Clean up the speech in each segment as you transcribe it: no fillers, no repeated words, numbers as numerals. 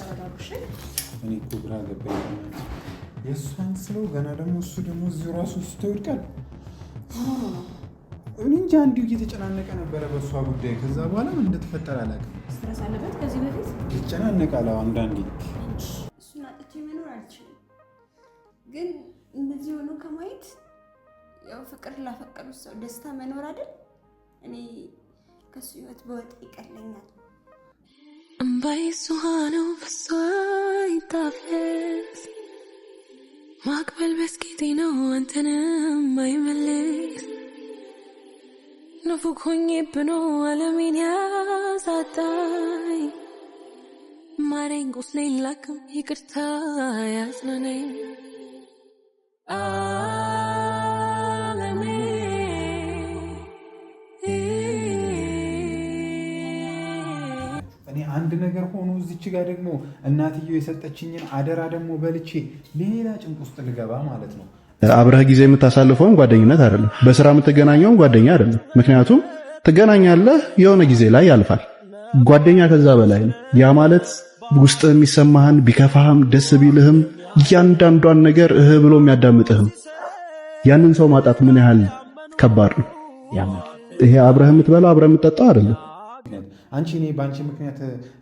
ተረጋግሽ እኔ እኮ ግራ ገባኝ የእሷን ስለው ገና ደግሞ እሱ ደግሞ እዚሁ ራሱ ውስጥ ይወድቃል እኔ እንጃ እንዲሁ እየተጨናነቀ ነበረ በእሷ ጉዳይ ከዛ በኋላ ምን እንደተፈጠረ አላውቅም ስትረስ አለበት ከዚህ በፊት ይጨናነቃል አንዳንዴ እሱን አጥቼ መኖር አልችልም ግን እንደዚህ ሆኖ ከማየት ያው ፍቅር ላፈቀሩት ሰው ደስታ መኖር አይደል እኔ ከሱ ህይወት በወጥ ይቀለኛል እምባዬ ሱሃነው ፍሷይ ታፈስ ማቅበል በስኪቴ ነው አንተንም አይመልስ ንፉግ ሆኜብህ ነው ዓለሜን ያሳጣኝ ማረኝ ቁስሌን ላክም ይቅርታ ያጽናናኝ እኔ አንድ ነገር ሆኖ እዚች ጋር ደግሞ እናትየው የሰጠችኝን አደራ ደግሞ በልቼ ሌላ ጭንቅ ውስጥ ልገባ ማለት ነው አብረህ ጊዜ የምታሳልፈውን ጓደኝነት አይደለም በስራ የምትገናኘውን ጓደኛ አይደለም ምክንያቱም ትገናኛለህ የሆነ ጊዜ ላይ ያልፋል ጓደኛ ከዛ በላይ ነው ያ ማለት ውስጥ የሚሰማህን ቢከፋህም ደስ ቢልህም እያንዳንዷን ነገር ብሎ የሚያዳምጥህም ያንን ሰው ማጣት ምን ያህል ከባድ ነው ይሄ አብረህ የምትበላው አብረህ የምትጠጣው አይደለም አንቺ እኔ ባንቺ ምክንያት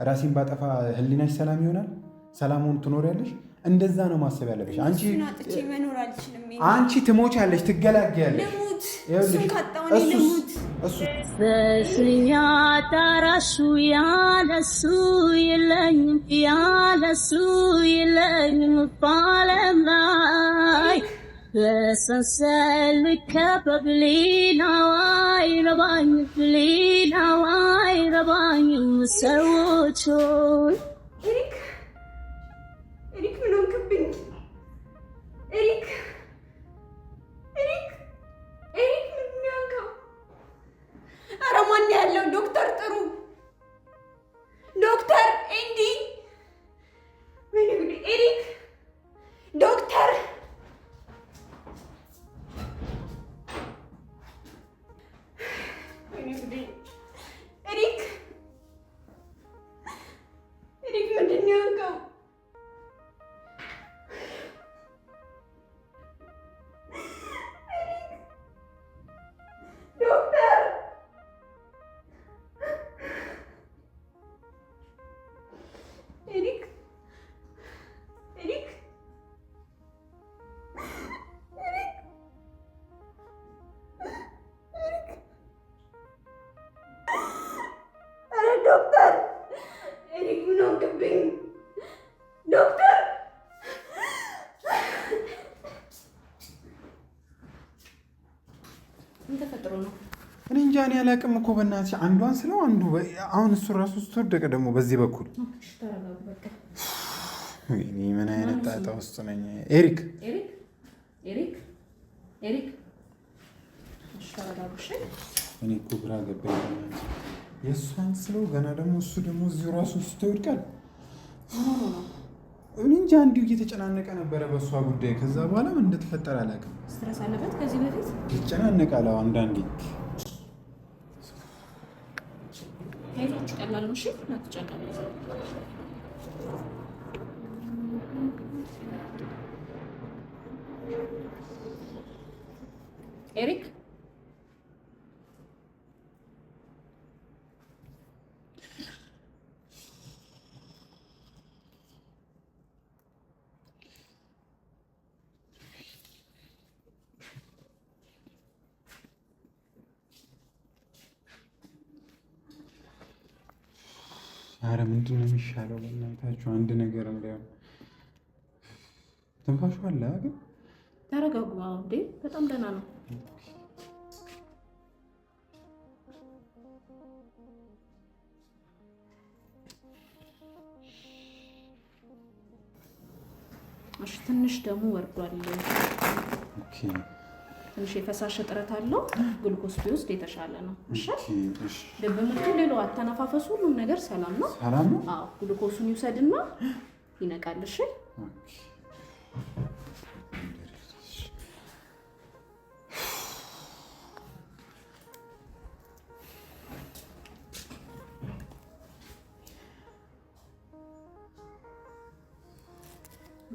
ራሴን ባጠፋ ህሊናሽ ሰላም ይሆናል ሰላሙን ትኖሪያለሽ እንደዛ ነው ማሰብ ያለብሽ አንቺ ትሞቻለሽ ትገላገያለሽ በስኛ ታራሹ ያለሱ የለኝም ባለም ላይ በሰንሰል ከበብሊናዋ አይረባኝም ሰዎች ኤሪክ ምን ሆንክብኝ ኤሪክ ምን ያንካው ኧረ ማን ያለው ዶክተር ጥሩ ዶክተር ኤንዲ ምን ይሁን ኤሪክ ዶክተር ኤሪክ ምንድን ነው ያንካው እኔ እንጃ እኔ አላውቅም እኮ በእናትሽ አንዷን ስለው አንዱ አሁን እሱ ራሱ ስትወደቀ ደግሞ በዚህ በኩል እኔ ምን አይነት ጣጣ ውስጥ ነኝ ኤሪክ እኔ እኮ ግራ ገባኝ የእሷን ስለው ገና ደግሞ እሱ ደግሞ እዚሁ ራሱ ውስጥ ይወድቃል እኔ እንጃ እንዲሁ እየተጨናነቀ ነበረ በእሷ ጉዳይ ከዛ በኋላ ምን እንደተፈጠረ አላውቅም ስትረስ አለበት ከዚህ በፊት ይጨናነቃል አንዳንዴ ሄዶች ቀላል ነው እሺ አትጨናነቁ ኤሪክ ኧረ ምንድን ነው የሚሻለው በእናታችሁ አንድ ነገር እንዳይሆን ትንፋሹ አለ ግን ተረጋጉ እንዴ በጣም ደህና ነው እሺ ትንሽ ደግሞ ወርዷል ኦኬ ትንሽ የፈሳሽ እጥረት አለው ግሉኮስ ቢወስድ የተሻለ ነው እሺ ደበመቱ ሌላው አተነፋፈሱ ሁሉ ነገር ሰላም ነው አዎ ግሉኮሱን ይውሰድና ይነቃል እሺ ኦኬ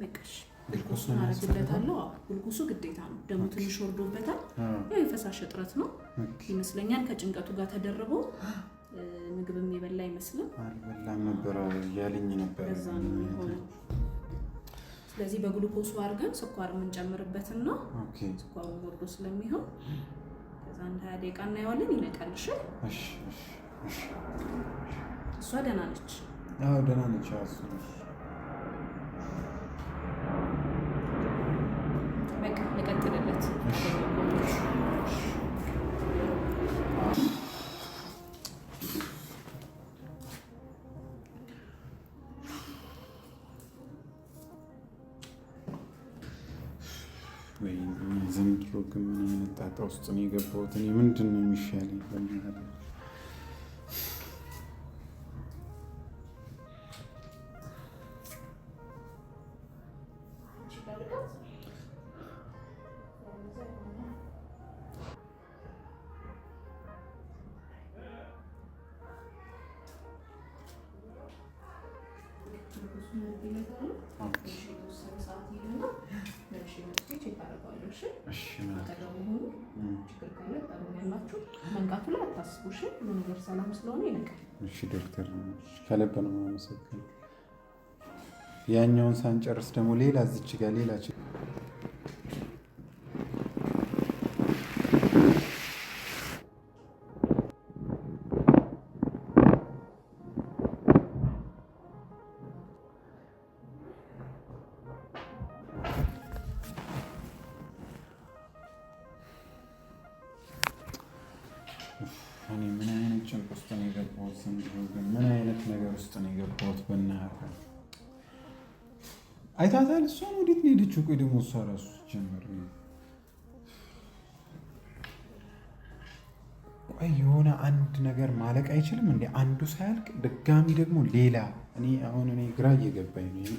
በቃሽ ግሉኮሱን አረግለታለሁ። ግሉኮሱ ግዴታ ነው። ደሙ ትንሽ ወርዶበታል። ያው የፈሳሽ እጥረት ነው ይመስለኛል። ከጭንቀቱ ጋር ተደርቦ ምግብም የበላ አይመስልም። አልበላም ነበር ያለኝ ነበር። ለዛ ነው የሚሆነው። ስለዚህ በግሉኮሱ አድርገን ስኳር የምንጨምርበትና ስኳሩ ወርዶ ስለሚሆን ከዛ 20 ደቂቃ እናየዋለን። ይነቃል። እሺ እሷ ደህና ነች? አዎ ደህና ነች። በቃ ልቀጥልለት። ዘንድሮ ግን ምን አይነት ጣጣ ውስጥ ነው የገባሁት? እኔ ምንድን ነው የሚሻለኝ? መንቃቱ ላይ አታስቡ። እሺ ሁሉ ነገር ሰላም ስለሆነ ይነቃል። እሺ ዶክተር ከልብ ነው የማመሰግነው። ያኛውን ሳንጨርስ ደግሞ ሌላ እዚች ጋር ሌላ እኔ ምን አይነት ጭንቅ ውስጥ ነው የገባሁት? ምን አይነት ነገር ውስጥ ነው የገባሁት? በእናትህ አይታታል። እሷን ወዴት ነው የሄደችው? ቆይ ደግሞ እሷ እራሱ ጀመር። ቆይ የሆነ አንድ ነገር ማለቅ አይችልም እንዴ? አንዱ ሳያልቅ ድጋሚ ደግሞ ሌላ። እኔ ግራ እየገባኝ ነው።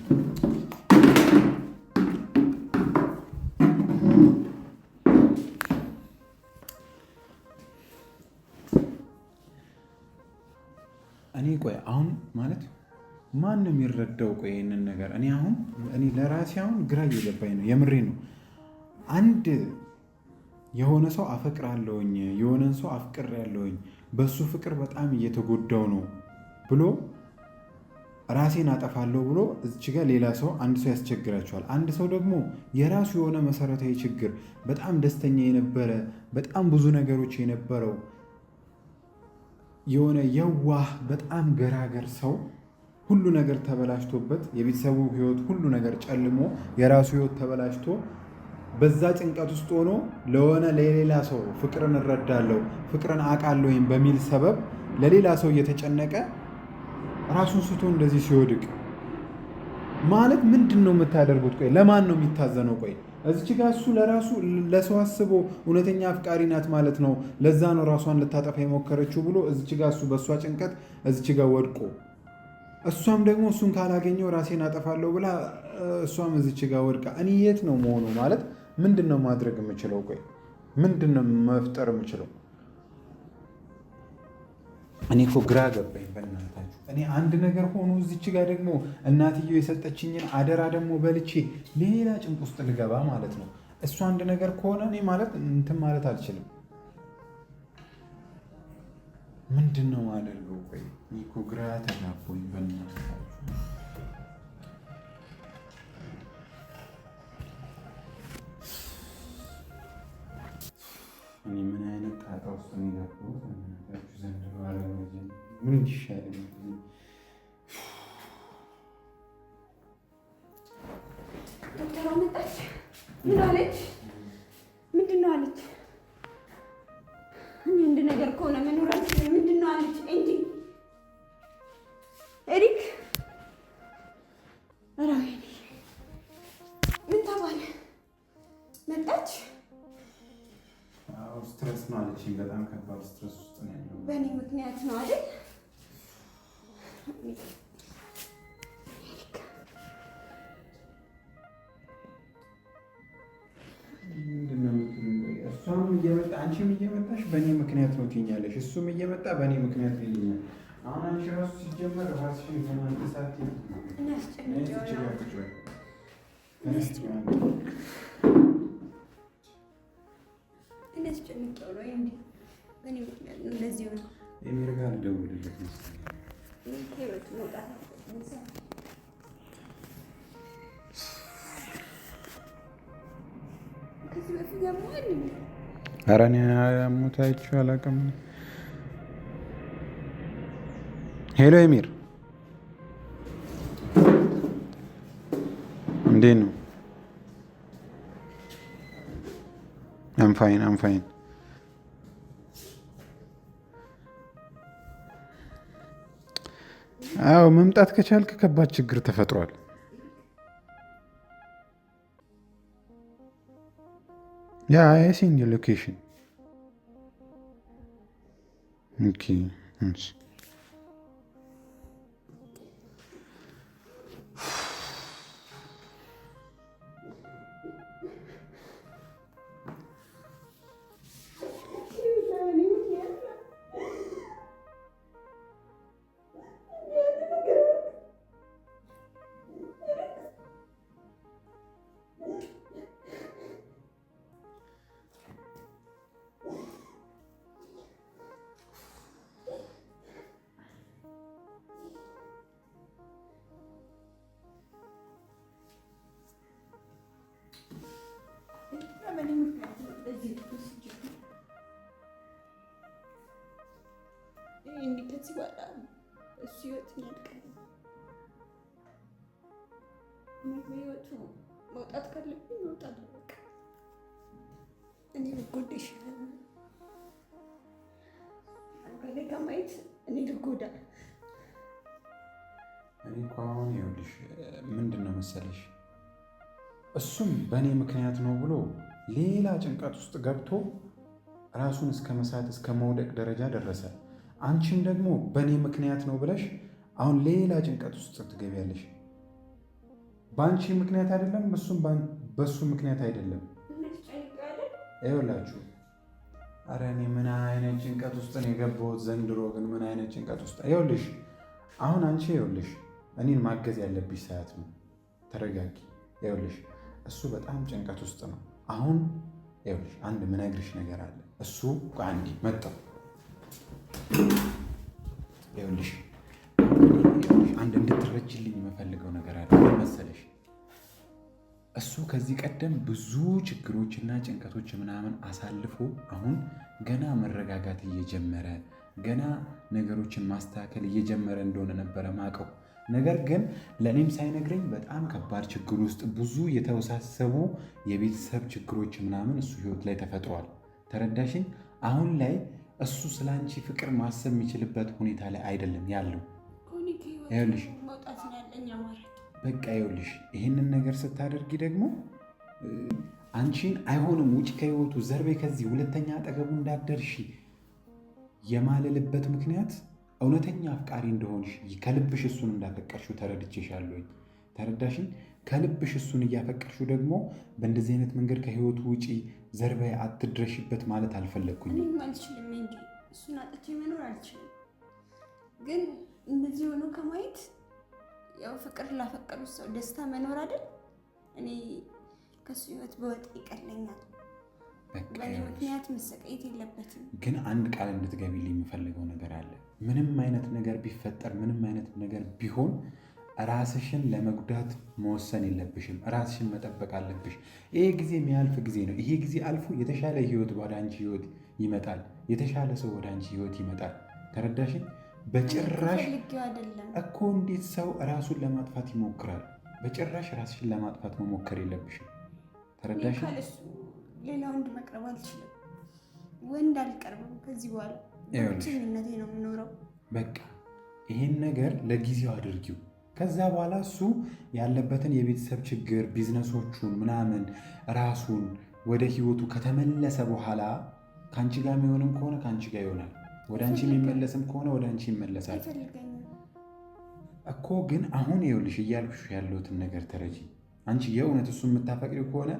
ቆይ አሁን ማለት ማን ነው የሚረዳው? ቆይ ይሄንን ነገር እኔ ለራሴ አሁን ግራ እየገባኝ ነው። የምሬ ነው። አንድ የሆነ ሰው አፈቅራለሁኝ፣ የሆነን ሰው አፍቅሬያለሁኝ፣ በሱ ፍቅር በጣም እየተጎዳው ነው ብሎ ራሴን አጠፋለሁ ብሎ እዚች ጋር ሌላ ሰው አንድ ሰው ያስቸግራቸዋል። አንድ ሰው ደግሞ የራሱ የሆነ መሰረታዊ ችግር በጣም ደስተኛ የነበረ በጣም ብዙ ነገሮች የነበረው የሆነ የዋህ በጣም ገራገር ሰው ሁሉ ነገር ተበላሽቶበት የቤተሰቡ ህይወት ሁሉ ነገር ጨልሞ የራሱ ህይወት ተበላሽቶ በዛ ጭንቀት ውስጥ ሆኖ ለሆነ ለሌላ ሰው ፍቅርን እረዳለሁ ፍቅርን አውቃለሁኝ በሚል ሰበብ ለሌላ ሰው እየተጨነቀ ራሱን ስቶ እንደዚህ ሲወድቅ ማለት ምንድን ነው የምታደርጉት? ቆይ ለማን ነው የሚታዘነው? ቆይ እዚች ጋር እሱ ለራሱ ለሰው አስቦ እውነተኛ አፍቃሪ ናት ማለት ነው፣ ለዛ ነው ራሷን ልታጠፋ የሞከረችው ብሎ እዚች ጋር እሱ በእሷ ጭንቀት እዚች ጋር ወድቆ እሷም ደግሞ እሱን ካላገኘው ራሴን አጠፋለሁ ብላ እሷም እዚች ጋር ወድቃ እኔ የት ነው መሆኑ? ማለት ምንድን ነው ማድረግ የምችለው? ቆይ ምንድን ነው መፍጠር የምችለው? እኔ እኮ ግራ ገባኝ በእናታችሁ። እኔ አንድ ነገር ሆኖ እዚች ጋር ደግሞ እናትየው የሰጠችኝን አደራ ደግሞ በልቼ ሌላ ጭንቅ ውስጥ ልገባ ማለት ነው። እሱ አንድ ነገር ከሆነ እኔ ማለት እንትን ማለት አልችልም። ምንድን ነው ማደርገው? ቆይ እኔ እኮ ግራ ተጋባኝ በእናታችሁ። እኔ ምን አይነት ጣጣ ውስጥ ነው የገባሁት? ዘንድሮ አለመጀን ምን ይሻላል? ዶክተሯ መጣች። ምን አለች? ምንድን ነው አለች? እኔ አንድ ነገር ከሆነ መኖር አልችልም። ምንድን ነው አለች? እንጂ ኤሪክ ራይ ምን ተባለ? መጣች። ስትረስ ነው አለችኝ። በጣም ከባድ ስትረስ ውስጥ ነው ያለው። በእኔ ምክንያት ነው አይደል? እሷም እየመጣ አንቺም እየመጣሽ በእኔ ምክንያት ነው ትይኛለሽ፣ እሱም እየመጣ በእኔ ምክንያት ነው ይለኛል። አሁን አንቺ ራሱ ሲጀመር ራስሽን ከማንቀሳት ኤሚር ጋር ደውልለት ኧረ እኔ አሞት አይቼው አላውቅም። ሄሎ ኤሚር እንዴት ነው? አም ፋይን። አዎ መምጣት ከቻልክ ከባድ ችግር ተፈጥሯል። ያ አይ ሲን ዩር ሎኬሽን ኦኬ ከዚህ በኋላ እሱ ህይወት ያልቀኝ ህይወቱ መውጣት ካለብኝ መውጣት በቃ እኔ ልጎዳ ይሻላል። አንተ ከማየት እኔ ልጎዳ። እኔ እኮ አሁን ይኸውልሽ ምንድን ነው መሰለሽ እሱም በእኔ ምክንያት ነው ብሎ ሌላ ጭንቀት ውስጥ ገብቶ ራሱን እስከ መሳት እስከ መውደቅ ደረጃ ደረሰ። አንቺም ደግሞ በእኔ ምክንያት ነው ብለሽ አሁን ሌላ ጭንቀት ውስጥ ትገቢያለሽ። በአንቺ ምክንያት አይደለም፣ እሱም በሱ ምክንያት አይደለም። ይኸውላችሁ ኧረ እኔ ምን አይነት ጭንቀት ውስጥ ነው የገባሁት ዘንድሮ ግን ምን አይነት ጭንቀት ውስጥ ይኸውልሽ አሁን አንቺ ይኸውልሽ እኔን ማገዝ ያለብሽ ሰዓት ነው። ተረጋጊ። ይኸውልሽ እሱ በጣም ጭንቀት ውስጥ ነው አሁን። ይኸውልሽ አንድ ምነግርሽ ነገር አለ። እሱ አንዴ መጣሁ። ይኸውልሽ አንድ እንድትረጅልኝ የምፈልገው ነገር አለ መሰለሽ። እሱ ከዚህ ቀደም ብዙ ችግሮችና ጭንቀቶች ምናምን አሳልፎ አሁን ገና መረጋጋት እየጀመረ ገና ነገሮችን ማስተካከል እየጀመረ እንደሆነ ነበረ ማቀው። ነገር ግን ለእኔም ሳይነግረኝ በጣም ከባድ ችግር ውስጥ ብዙ የተወሳሰቡ የቤተሰብ ችግሮች ምናምን እሱ ህይወት ላይ ተፈጥሯል። ተረዳሽኝ? አሁን ላይ እሱ ስለ አንቺ ፍቅር ማሰብ የሚችልበት ሁኔታ ላይ አይደለም ያለው። ይኸውልሽ በቃ ይኸውልሽ ይህንን ነገር ስታደርጊ ደግሞ አንቺን አይሆንም ውጭ ከህይወቱ ዘርቤ ከዚህ ሁለተኛ አጠገቡ እንዳትደርሺ የማልልበት ምክንያት እውነተኛ አፍቃሪ እንደሆንሽ ከልብሽ እሱን እንዳፈቀርሽው ተረድቼሻለሁ። ተረዳሽኝ? ከልብሽ እሱን እያፈቀርሽው ደግሞ በእንደዚህ አይነት መንገድ ከህይወቱ ውጪ ዘርባይ አትድረሽበት ማለት አልፈለግኩኝም። አልችልም እንጂ እሱን አጥቼ መኖር አልችልም። ግን እንደዚህ ሆኖ ከማየት ያው ፍቅር ላፈቀሩት ሰው ደስታ መኖር አይደል? እኔ ከሱ ህይወት በወጥ ይቀለኛል። በእኔ ምክንያት መሰቃየት የለበትም። ግን አንድ ቃል እንድትገቢልኝ የምፈልገው ነገር አለ። ምንም አይነት ነገር ቢፈጠር ምንም አይነት ነገር ቢሆን ራስሽን ለመጉዳት መወሰን የለብሽም። ራስሽን መጠበቅ አለብሽ። ይሄ ጊዜ የሚያልፍ ጊዜ ነው። ይሄ ጊዜ አልፎ የተሻለ ህይወት ወደ አንቺ ህይወት ይመጣል። የተሻለ ሰው ወደ አንቺ ህይወት ይመጣል። ተረዳሽኝ? በጭራሽ እኮ እንዴት ሰው ራሱን ለማጥፋት ይሞክራል? በጭራሽ ራስሽን ለማጥፋት መሞከር የለብሽም። ተረዳሽኝ? ሌላ ወንድ መቅረብ አልችልም። ወንድ አልቀርብም ከዚህ በኋላ ብቸኝነቴ ነው የምኖረው። በቃ ይሄን ነገር ለጊዜው አድርጊው። ከዛ በኋላ እሱ ያለበትን የቤተሰብ ችግር ቢዝነሶቹን ምናምን ራሱን ወደ ህይወቱ ከተመለሰ በኋላ ከአንቺ ጋር የሚሆንም ከሆነ ከአንቺ ጋር ይሆናል። ወደ አንቺ የሚመለስም ከሆነ ወደ አንቺ ይመለሳል እኮ። ግን አሁን ይኸውልሽ እያልኩሽ ያለሁትን ነገር ተረጂ። አንቺ የእውነት እሱ የምታፈቅሪው ከሆነ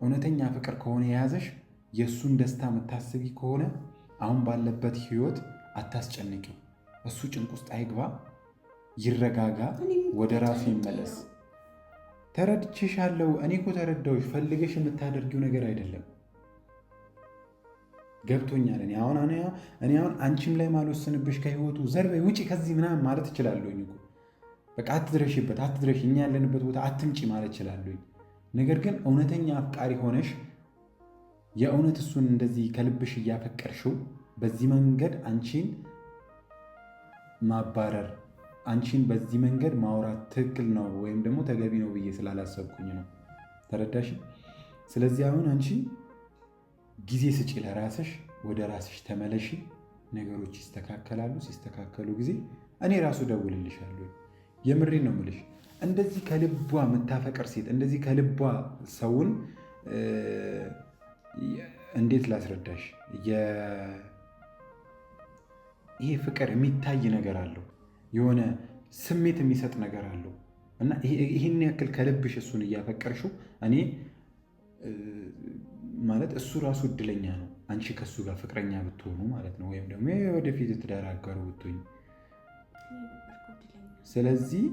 እውነተኛ ፍቅር ከሆነ የያዘሽ የእሱን ደስታ የምታስቢ ከሆነ አሁን ባለበት ህይወት አታስጨንቂው። እሱ ጭንቅ ውስጥ አይግባ፣ ይረጋጋ፣ ወደ ራሱ ይመለስ። ተረድቼሻለሁ። እኔ እኮ ተረዳሁሽ። ፈልገሽ የምታደርጊው ነገር አይደለም። ገብቶኛል። እኔ አሁን አንቺም ላይ ማልወስንብሽ ከህይወቱ ዘርበይ ውጪ ከዚህ ምናምን ማለት እችላለሁኝ እኮ በቃ አትድረሽበት፣ አትድረሽ፣ እኛ ያለንበት ቦታ አትምጪ ማለት እችላለሁኝ። ነገር ግን እውነተኛ አፍቃሪ ሆነሽ የእውነት እሱን እንደዚህ ከልብሽ እያፈቀርሽው በዚህ መንገድ አንቺን ማባረር፣ አንቺን በዚህ መንገድ ማውራት ትክክል ነው ወይም ደግሞ ተገቢ ነው ብዬ ስላላሰብኩኝ ነው። ተረዳሽ? ስለዚህ አሁን አንቺ ጊዜ ስጪ ለራስሽ፣ ወደ ራስሽ ተመለሺ። ነገሮች ይስተካከላሉ። ሲስተካከሉ ጊዜ እኔ ራሱ ደውልልሻለሁ። የምሬን ነው የምልሽ። እንደዚህ ከልቧ የምታፈቅር ሴት፣ እንደዚህ ከልቧ ሰውን እንዴት ላስረዳሽ? ይሄ ፍቅር የሚታይ ነገር አለው፣ የሆነ ስሜት የሚሰጥ ነገር አለው እና ይህን ያክል ከልብሽ እሱን እያፈቀርሽው እኔ ማለት እሱ ራሱ እድለኛ ነው አንቺ ከሱ ጋር ፍቅረኛ ብትሆኑ ማለት ነው፣ ወይም ደግሞ ወደፊት ትዳር አጋሩ ብትሆኝ። ስለዚህ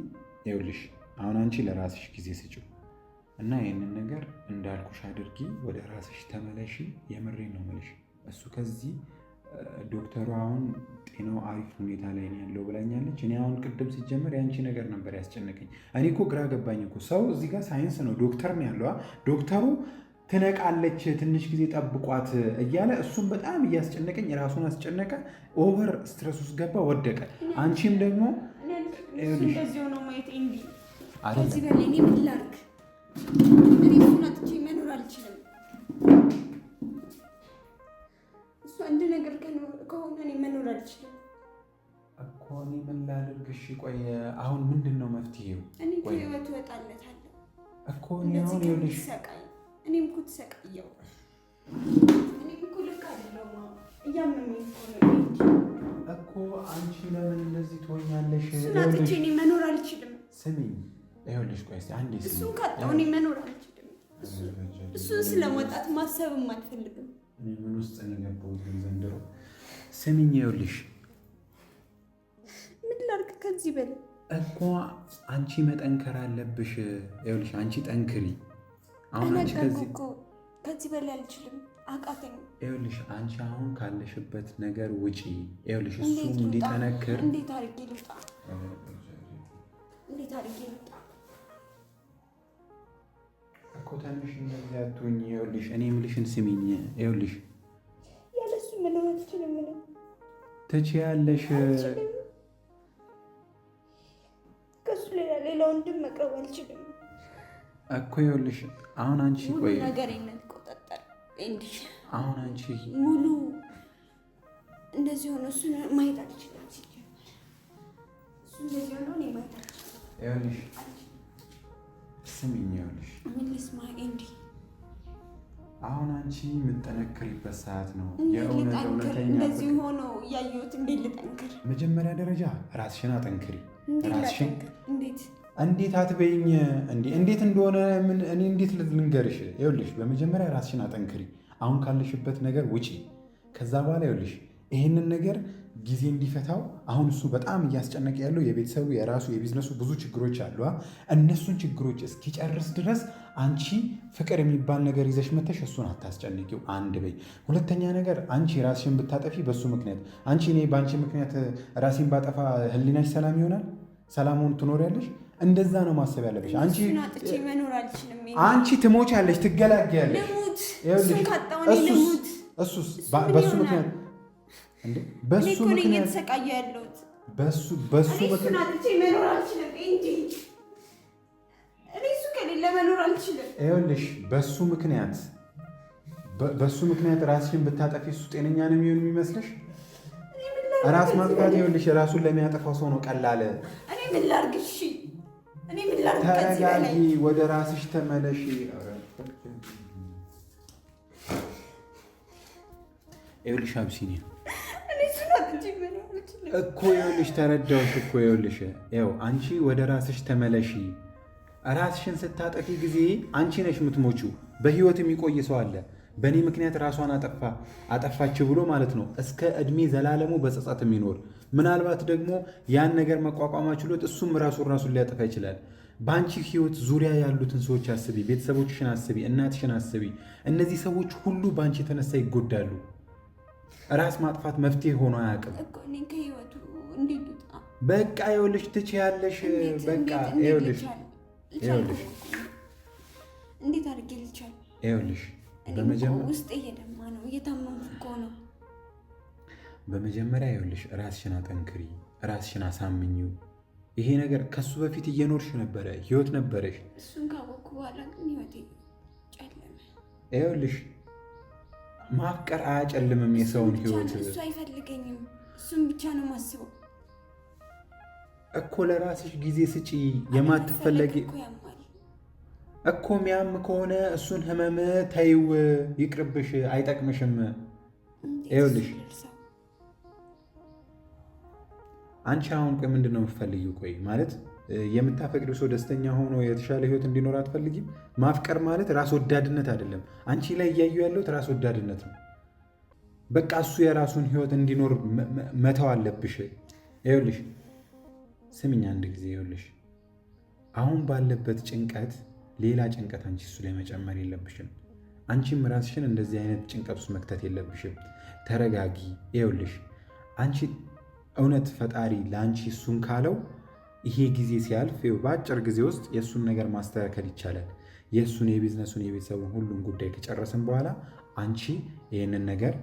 ይኸውልሽ አሁን አንቺ ለራስሽ ጊዜ ስጪው እና ይህንን ነገር እንዳልኩሽ አድርጊ፣ ወደ ራስሽ ተመለሺ። የምሬን ነው የምልሽ። እሱ ከዚህ ዶክተሩ አሁን ጤናው አሪፍ ሁኔታ ላይ ነው ያለው ብላኛለች። እኔ አሁን ቅድም ሲጀመር የአንቺ ነገር ነበር ያስጨነቀኝ። እኔ እኮ ግራ ገባኝ እኮ። ሰው እዚህ ጋር ሳይንስ ነው ዶክተር ነው ያለው። ዶክተሩ ትነቃለች ትንሽ ጊዜ ጠብቋት እያለ እሱም በጣም እያስጨነቀኝ ራሱን አስጨነቀ። ኦቨር ስትረስ ውስጥ ገባ፣ ወደቀ። አንቺም ደግሞ እንደዚህ ሆኖ ማየት እንዲ ከዚህ በላይ እኔ ምን ላድርግ? እኔ እሱን አጥቼ መኖር አልችልም። እሱ አንድ ነገር ከሆነ እኔ መኖር አልችልም እኮ። እኔ ምን ላድርግ? እሺ ቆይ አሁን ምንድን ነው መፍትሄው? እኔ ከህይወቱ እወጣለታለሁ እኮ። እኔ አሁን ይኸውልሽ እኔም እኮ ተሰቃየሁ። እኔም እኮ ልክ አይደለሁም። እያመመኝ እኮ አንቺ ለምን እንደዚህ ትሆኛለሽ? እሱን አጥቼ እኔ መኖር አልችልም። ስሚኝ ይኸውልሽ ቆይ እስኪ አንዴ ስሚኝ። እሱን ካጣሁ እኔ መኖር አልችልም። እሱን ስለመውጣት ማሰብም አልፈልግም። እኔ ምን ውስጥ ነው የገባሁት ዘንድሮ? ስሚኝ ይኸውልሽ ምን ላድርግ ከዚህ በላይ እኮ አንቺ መጠንከር አለብሽ። ይኸውልሽ አንቺ ጠንክሪ። አሁን አንቺ ከዚህ በላይ አልችልም፣ አቃተኝ። ይኸውልሽ አንቺ አሁን ካለሽበት ነገር ውጪ። ይኸውልሽ እሱ እንዲጠነክር እንዴት አድርጌ ልውጣ? እንዴት አድርጌ ልውጣ እኮ? ትንሽ እንደዚህ አትሁኝ። ይኸውልሽ እኔ የምልሽን ስሚኝ። ይኸውልሽ ያለሱ መኖር አልችልም። ምንም ትችያለሽ። ከሱ ሌላ ወንድም መቅረብ አልችልም እኮ። ይኸውልሽ አሁን አንቺ ቆይ ነገር ቆጣጠር እንዴ አሁን አንቺ ሙሉ እንደዚህ ሆኖ እሱ ማየት አልችልም። እሱ እንደዚህ ሆኖ እኔ ማየት አልችልም። ይኸውልሽ ስሚኝ። ይኸውልሽ ምን ልስማ እንዴ? አሁን አንቺ የምትጠነክሪበት ሰዓት ነው። የእውነተኛ እንደዚህ ሆኖ ያየሁት እንዴት ልጠንክር? መጀመሪያ ደረጃ ራስሽን አጠንክሪ። ራስሽን እንዴት አትበይኝ እንዴ? እንዴት እንደሆነ እኔ እንዴት ልንገርሽ? ይኸውልሽ በመጀመሪያ ራስሽን አጠንክሪ። አሁን ካለሽበት ነገር ውጪ። ከዛ በኋላ ይኸውልሽ ይሄንን ነገር ጊዜ እንዲፈታው አሁን እሱ በጣም እያስጨነቀ ያለው የቤተሰቡ የራሱ የቢዝነሱ ብዙ ችግሮች አሉ። እነሱን ችግሮች እስኪጨርስ ድረስ አንቺ ፍቅር የሚባል ነገር ይዘሽ መተሽ እሱን አታስጨንቂው። አንድ በይ። ሁለተኛ ነገር አንቺ ራስሽን ብታጠፊ በሱ ምክንያት እኔ በአንቺ ምክንያት ራሴን ባጠፋ ህሊናሽ ሰላም ይሆናል? ሰላሙን ትኖሪያለሽ? እንደዛ ነው ማሰብ ያለብሽ። አንቺ ትሞቻለሽ፣ ትገላገያለሽ። እሱስ በሱ ምክንያት እንዴ? በሱ ምክንያት ተሰቃየ ያለሁት በሱ ምክንያት መኖር አልችልም እንዴ? እኔ እሱ ከሌለ መኖር አልችልም። ይኸውልሽ በሱ ምክንያት ራስሽን ብታጠፊ እሱ ጤነኛ ነው የሚሆን የሚመስልሽ? ራስ ማጥፋት ይኸውልሽ ራሱን ለሚያጠፋው ሰው ነው ቀላል። እኔ ምን ላድርግ? እሺ እኔ ምን ላድርግ? ተረጋጊ፣ ወደ ራስሽ ተመለሺ። ይኸውልሽ አብሲኒያ እኮ ይኸውልሽ ተረዳሁሽ እኮ ይኸውልሽ አንቺ ወደ ራስሽ ተመለሺ። ራስሽን ስታጠፊ ጊዜ አንቺ ነሽ የምትሞቺው። በህይወት የሚቆይ ሰው አለ በእኔ ምክንያት ራሷን አጠፋች ብሎ ማለት ነው እስከ እድሜ ዘላለሙ በጸጸት የሚኖር ምናልባት ደግሞ ያን ነገር መቋቋም ችሎት እሱም ራሱን ሊያጠፋ ይችላል። በአንቺ ህይወት ዙሪያ ያሉትን ሰዎች አስቢ፣ ቤተሰቦችሽን አስቢ፣ እናትሽን አስቢ። እነዚህ ሰዎች ሁሉ በአንቺ የተነሳ ይጎዳሉ። ራስ ማጥፋት መፍትሄ ሆኖ አያውቅም። በቃ ይኸውልሽ ትችያለሽ። በቃ ይኸውልሽ እንዴት አድርጌ ልቻል? ይኸውልሽ በመጀመሪያ ውስጥ እየደማ ነው፣ እየታመምኩ እኮ ነው። በመጀመሪያ ይኸውልሽ ራስሽን አጠንክሪ፣ ራስሽን አሳምኚው። ይሄ ነገር ከሱ በፊት እየኖርሽ ነበረ፣ ህይወት ነበረሽ። እሱን ካወቅኩ በኋላ ግን ህይወቴ ጨለመ። ይኸውልሽ ማፍቀር አያጨልምም የሰውን ህይወት። እሱ አይፈልገኝም፣ እሱን ብቻ ነው ማስበው እኮ። ለራስሽ ጊዜ ስጪ። የማትፈለጊ እኮ ሚያም ከሆነ እሱን ህመም ተይው፣ ይቅርብሽ፣ አይጠቅምሽም። ይኸውልሽ አንቺ አሁን ቆይ ምንድን ነው የምትፈልጊው? ቆይ ማለት የምታፈቅሪው ሰው ደስተኛ ሆኖ የተሻለ ህይወት እንዲኖር አትፈልጊም? ማፍቀር ማለት ራስ ወዳድነት አይደለም። አንቺ ላይ እያዩ ያለሁት ራስ ወዳድነት ነው። በቃ እሱ የራሱን ህይወት እንዲኖር መተው አለብሽ። ይኸውልሽ ስሚኝ አንድ ጊዜ፣ ይኸውልሽ አሁን ባለበት ጭንቀት ሌላ ጭንቀት አንቺ እሱ ላይ መጨመር የለብሽም። አንቺም ራስሽን እንደዚህ አይነት ጭንቀት ውስጥ መክተት የለብሽም። ተረጋጊ። ይኸውልሽ አንቺ እውነት ፈጣሪ ለአንቺ እሱን ካለው ይሄ ጊዜ ሲያልፍ በአጭር ጊዜ ውስጥ የእሱን ነገር ማስተካከል ይቻላል። የእሱን የቢዝነሱን የቤተሰቡን ሁሉን ጉዳይ ከጨረስን በኋላ አንቺ ይህንን ነገር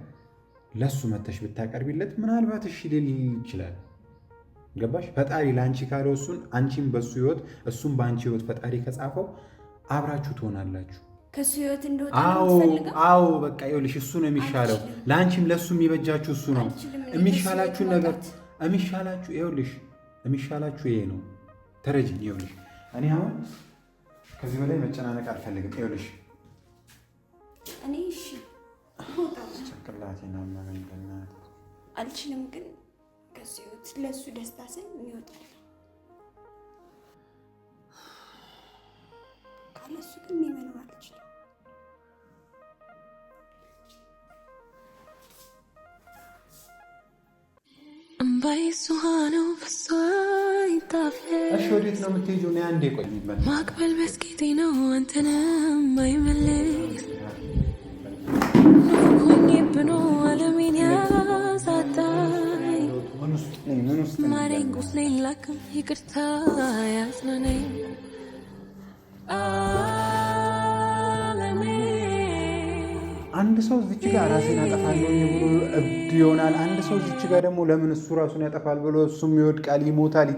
ለእሱ መተሽ ብታቀርቢለት ምናልባት እሺ ሊል ይችላል። ገባሽ? ፈጣሪ ለአንቺ ካለው እሱን አንቺም በሱ ህይወት እሱም በአንቺ ህይወት ፈጣሪ ከጻፈው አብራችሁ ትሆናላችሁ። ከሱ ህይወት እንደወጣ ነው። አዎ በቃ ይኸውልሽ እሱ ነው የሚሻለው። ለአንቺም ለሱ የሚበጃችሁ እሱ ነው። የሚሻላችሁ ነገር የሚሻላችሁ ይኸውልሽ የሚሻላችሁ ይሄ ነው። ተረጅኝ። ይኸውልሽ እኔ አሁን ከዚህ በላይ መጨናነቅ አልፈልግም። ይኸውልሽ እኔ እሺ ጭንቅላቴን አመመኝ በእናትህ አልችልም፣ ግን ከሱ ህይወት ለሱ ደስታ ስል ይወጣል። ካለሱ ግን መኖር አልችልም። እሺ ወዴት ነው የምትሄጂው? እኔ አንዴ ቆይ ማቅበል መስጌጤ ነው አንተንም አይመልስ ሆኜብኖ አለሜን ያሳጣኝ ማሬን ቁስሌን ላክም ይቅርታ ያጽናነኝ አንድ ሰው እዚች ጋር ራሴን አጠፋለሁ ብሎ እብድ ይሆናል። አንድ ሰው እዚች ጋር ደግሞ ለምን እሱ ራሱን ያጠፋል ብሎ እሱም ይወድቃል፣ ይሞታል፣